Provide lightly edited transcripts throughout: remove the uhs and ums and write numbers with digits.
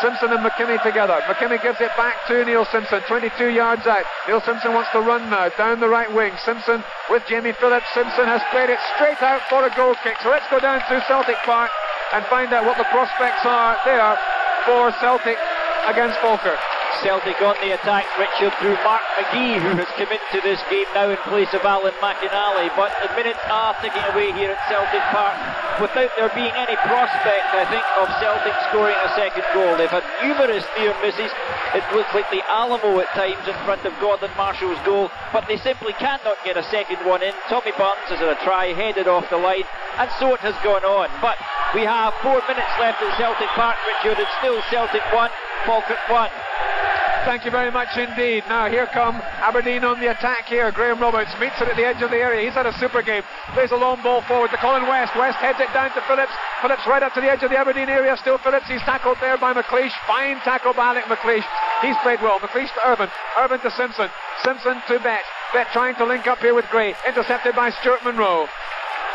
Simpson and McKimmie together. McKimmie gives it back to Neil Simpson, 22 yards out. Neil Simpson wants to run now, down the right wing. Simpson with Jamie Phillips. Simpson has played it straight out for a goal kick. So let's go down to Celtic Park and find out what the prospects are there for Celtic against Falkirk. Celtic on the attack, Richard, through Mark McGee, who has come into this game now in place of Alan McInally. But the minutes are ticking away here at Celtic Park without there being any prospect, I think, of Celtic scoring a second goal. They've had numerous near misses. It looks like the Alamo at times in front of Gordon Marshall's goal, but they simply cannot get a second one in. Tommy Burns has had a try, headed off the line, and so it has gone on. But we have 4 minutes left at Celtic Park, Richard. It's still Celtic 1, Falkirk 1. Thank you very much indeed. Now here come Aberdeen on the attack here. Graham Roberts meets it at the edge of the area. He's had a super game. Plays a long ball forward to Colin West. West heads it down to Phillips. Phillips right up to the edge of the Aberdeen area. Still Phillips. He's tackled there by McLeish. Fine tackle by Alec McLeish. He's played well. McLeish to Irvin. Irvin to Simpson. Simpson to Bet. Bet trying to link up here with Gray. Intercepted by Stuart Monroe.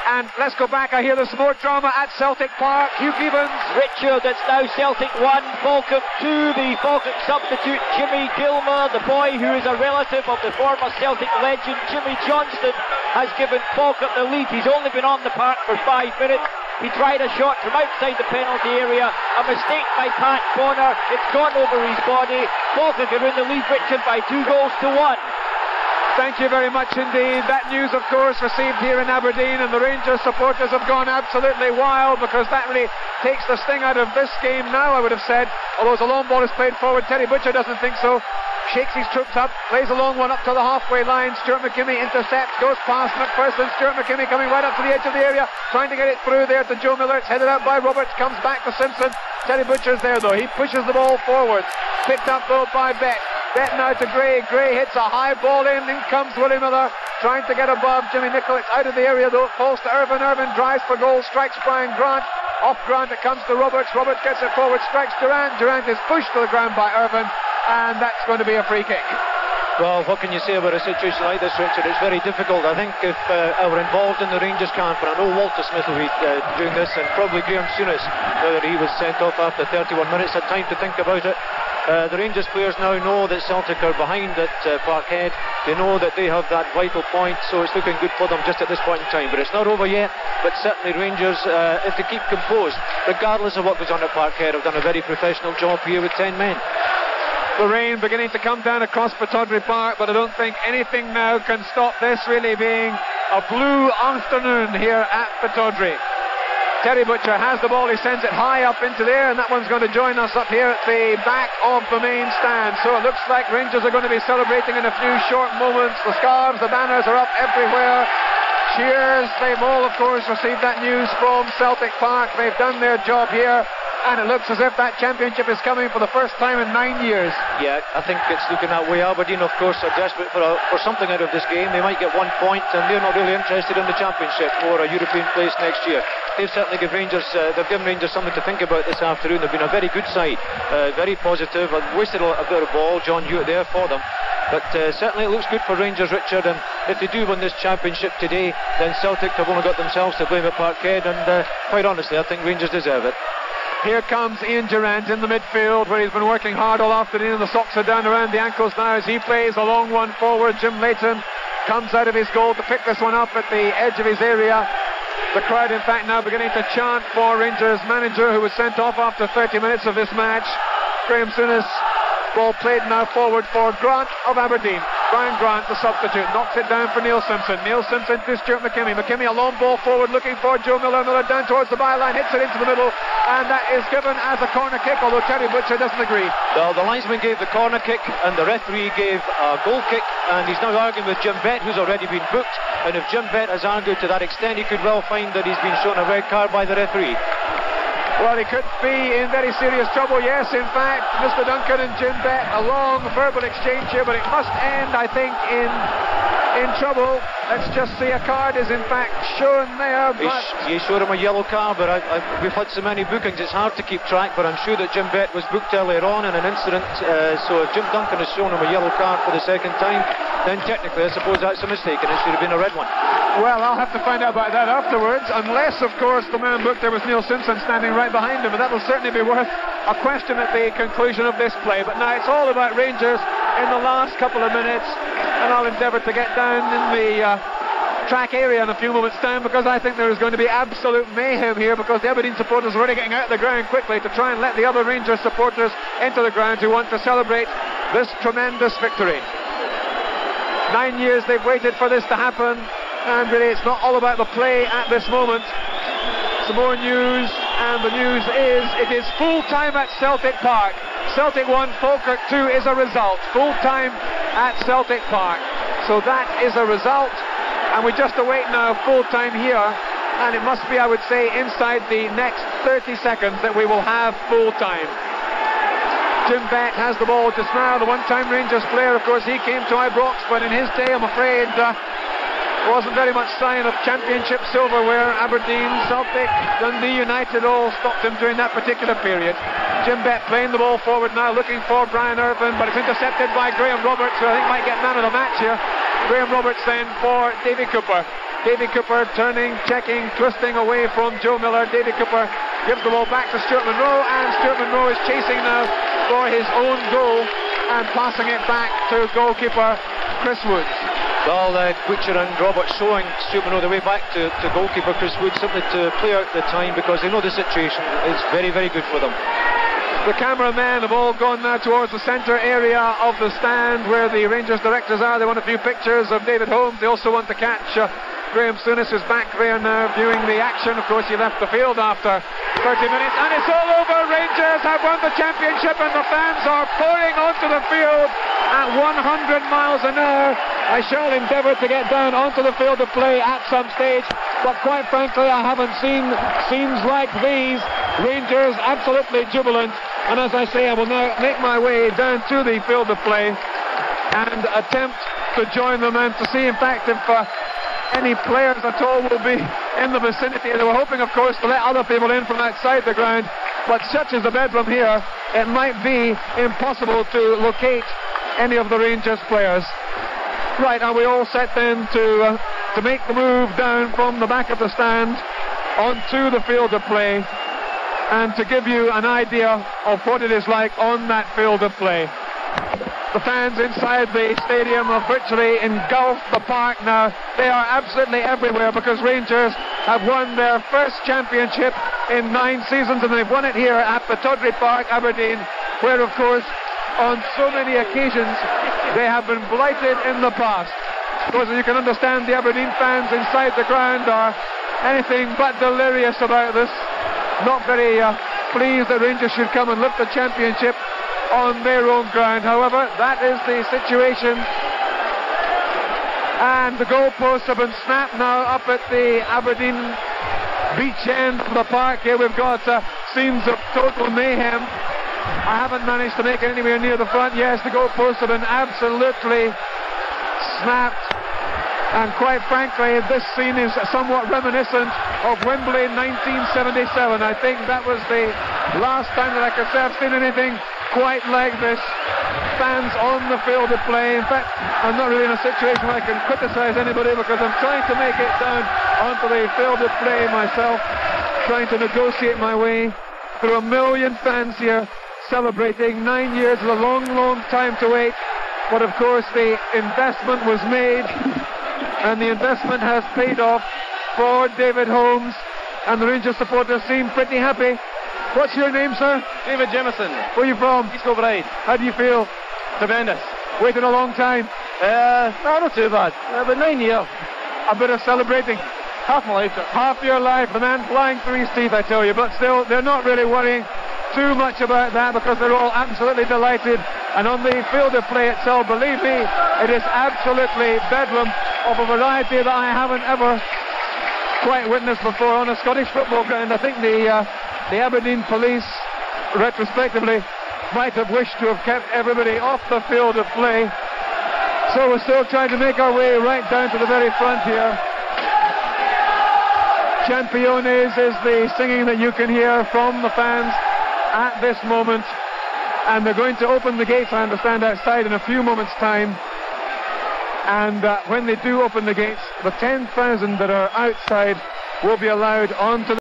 And let's go back. I hear there's more drama at Celtic Park. Hugh Gibbons. Richard, it's now Celtic 1, Falkirk 2. The Falkirk substitute, Jimmy Gilmer, the boy who is a relative of the former Celtic legend, Jimmy Johnston, has given Falkirk the lead. He's only been on the park for 5 minutes. He tried a shot from outside the penalty area. A mistake by Pat Bonner. It's gone over his body. Falkirk are in the lead, Richard, by 2 goals to 1. Thank you very much indeed. That news, of course, received here in Aberdeen, and the Rangers supporters have gone absolutely wild, because that really takes the sting out of this game now, I would have said. Although as a long ball is played forward, Terry Butcher doesn't think so. Shakes his troops up, plays a long one up to the halfway line. Stuart McKimmie intercepts, goes past McPherson. Stuart McKimmie coming right up to the edge of the area, trying to get it through there to Joe Miller. It's headed out by Roberts, comes back to Simpson. Terry Butcher's there though. He pushes the ball forward. Picked up though by Bet. Bet now to Gray. Gray hits a high ball in comes Willie Miller, trying to get above Jimmy Nicholl. It's out of the area though. Falls to Irvin. Irvin drives for goal, strikes Brian Grant. Off Grant it comes to Roberts. Roberts gets it forward, strikes Durant. Durant is pushed to the ground by Irvin, and that's going to be a free kick. Well, what can you say about a situation like this, Richard? It's very difficult. I think if I were involved in the Rangers camp, and I know Walter Smith will be doing this, and probably Graeme Souness, whether he was sent off after 31 minutes, had time to think about it. The Rangers players now know that Celtic are behind at Parkhead. They know that they have that vital point, so it's looking good for them just at this point in time. But it's not over yet. But certainly Rangers, if they keep composed, regardless of what goes on at Parkhead, have done a very professional job here with 10 men. The rain beginning to come down across Pittodrie Park, but I don't think anything now can stop this really being a blue afternoon here at Pittodrie. Terry Butcher has the ball, he sends it high up into the air, and that one's going to join us up here at the back of the main stand. So it looks like Rangers are going to be celebrating in a few short moments. The scarves, the banners are up everywhere. Cheers. They've all, of course, received that news from Celtic Park. They've done their job here, and it looks as if that championship is coming for the first time in 9 years. Yeah, I think it's looking that way. Aberdeen, of course, are desperate for something out of this game. They might get 1 point, and they're not really interested in the championship or a European place next year. They've certainly given Rangers something to think about this afternoon. They've been a very good side, very positive, and wasted a bit of ball. John Hewitt there for them. But certainly it looks good for Rangers, Richard, and if they do win this championship today, then Celtic have only got themselves to blame at Parkhead, and quite honestly, I think Rangers deserve it. Here comes Ian Durant in the midfield, where he's been working hard all afternoon, and the socks are down around the ankles now as he plays a long one forward. Jim Leighton comes out of his goal to pick this one up at the edge of his area. The crowd, in fact, now beginning to chant for Rangers manager, who was sent off after 30 minutes of this match. Graeme Souness. Ball played now forward for Grant of Aberdeen. Brian Grant, the substitute, knocks it down for Neil Simpson. Neil Simpson to Stuart McKimmie. McKimmie, a long ball forward looking for Joe Miller. Miller down towards the byline, hits it into the middle, and that is given as a corner kick, although Terry Butcher doesn't agree. Well, the linesman gave the corner kick, and the referee gave a goal kick, and he's now arguing with Jim Bett, who's already been booked. And if Jim Bett has argued to that extent, he could well find that he's been shown a red card by the referee. Well, he could be in very serious trouble. Yes, in fact, Mr. Duncan and Jim Bett, a long verbal exchange here, but it must end, I think, in trouble. Let's just see, a card is in fact shown there. He showed him a yellow card, but we've had so many bookings, it's hard to keep track, but I'm sure that Jim Bett was booked earlier on in an incident, so if Jim Duncan has shown him a yellow card for the second time, then technically I suppose that's a mistake, and it should have been a red one. Well, I'll have to find out about that afterwards, unless, of course, the man booked there was Neil Simpson standing right behind him, but that will certainly be worth a question at the conclusion of this play. But now it's all about Rangers in the last couple of minutes, and I'll endeavour to get down in the track area in a few moments' time, because I think there is going to be absolute mayhem here, because the Aberdeen supporters are already getting out of the ground quickly to try and let the other Rangers supporters into the ground who want to celebrate this tremendous victory. 9 years they've waited for this to happen, and really it's not all about the play at this moment. Some more news, and the news is it is full time at Celtic Park. Celtic 1, Falkirk 2 is a result. Full time at Celtic Park. So that is a result, and we just await now full time here, and it must be, I would say, inside the next 30 seconds that we will have full time. Jim Bett has the ball just now, the one-time Rangers player. Of course, he came to Ibrox, but in his day, I'm afraid, there wasn't very much sign of championship silverware. Aberdeen, Celtic, Dundee United all stopped him during that particular period. Jim Bett playing the ball forward now, looking for Brian Irvine, but it's intercepted by Graham Roberts, who I think might get man of the match here. Graham Roberts then for Davy Cooper. Davy Cooper turning, checking, twisting away from Joe Miller. Davy Cooper gives the ball back to Stuart Monroe, and Stuart Monroe is chasing now for his own goal and passing it back to goalkeeper Chris Woods. Well, Butcher and Roberts showing Stuart Monroe the way back to goalkeeper Chris Woods, simply to play out the time, because they know the situation is very, very good for them. The cameramen have all gone now towards the centre area of the stand where the Rangers directors are. They want a few pictures of David Holmes. They also want to catch Graeme Souness, who's back there now viewing the action. Of course, he left the field after 30 minutes, and it's all over. Rangers have won the championship, and the fans are pouring onto the field at 100 miles an hour. I shall endeavour to get down onto the field to play at some stage, but quite frankly, I haven't seen scenes like these. Rangers absolutely jubilant, and as I say, I will now make my way down to the field of play and attempt to join them, and to see, in fact, if any players at all will be in the vicinity. They were hoping, of course, to let other people in from outside the ground, but such is the bedlam here, it might be impossible to locate any of the Rangers players. Right, are we all set then to make the move down from the back of the stand onto the field of play, and to give you an idea of what it is like on that field of play. The fans inside the stadium have virtually engulfed the park now. They are absolutely everywhere, because Rangers have won their first championship in 9 seasons, and they've won it here at Pittodrie Park, Aberdeen, where, of course, on so many occasions they have been blighted in the past. Of course, as you can understand, the Aberdeen fans inside the ground are anything but delirious about this. Not very pleased that Rangers should come and lift the championship on their own ground. However, that is the situation, and the goalposts have been snapped now up at the Aberdeen beach end of the park. Here we've got scenes of total mayhem. I haven't managed to make it anywhere near the front. Yes, the goalposts have been absolutely snapped, and quite frankly, this scene is somewhat reminiscent of Wembley 1977. I think that was the last time that I could say I've seen anything quite like this. Fans on the field of play. In fact, I'm not really in a situation where I can criticise anybody, because I'm trying to make it down onto the field of play myself, trying to negotiate my way through 1 million fans here celebrating. 9 years is a long, long time to wait, but of course the investment was made, and the investment has paid off for David Holmes, and the Rangers supporters seem pretty happy. What's your name, sir? David Jamieson. Where are you from? East Kilbride. How do you feel? Tremendous. Waited a long time? No, not too bad. But 9 years. A bit of celebrating. Half my life. Half your life. The man flying through his teeth, I tell you. But still, they're not really worrying too much about that, because they're all absolutely delighted. And on the field of play itself, believe me, it is absolutely bedlam of a variety that I haven't ever quite witnessed before on a Scottish football ground. I think the Aberdeen police, retrospectively, might have wished to have kept everybody off the field of play. So we're still trying to make our way right down to the very front here. Championes is the singing that you can hear from the fans at this moment, and they're going to open the gates, I understand, outside in a few moments' time. And when they do open the gates, the 10,000 that are outside will be allowed onto the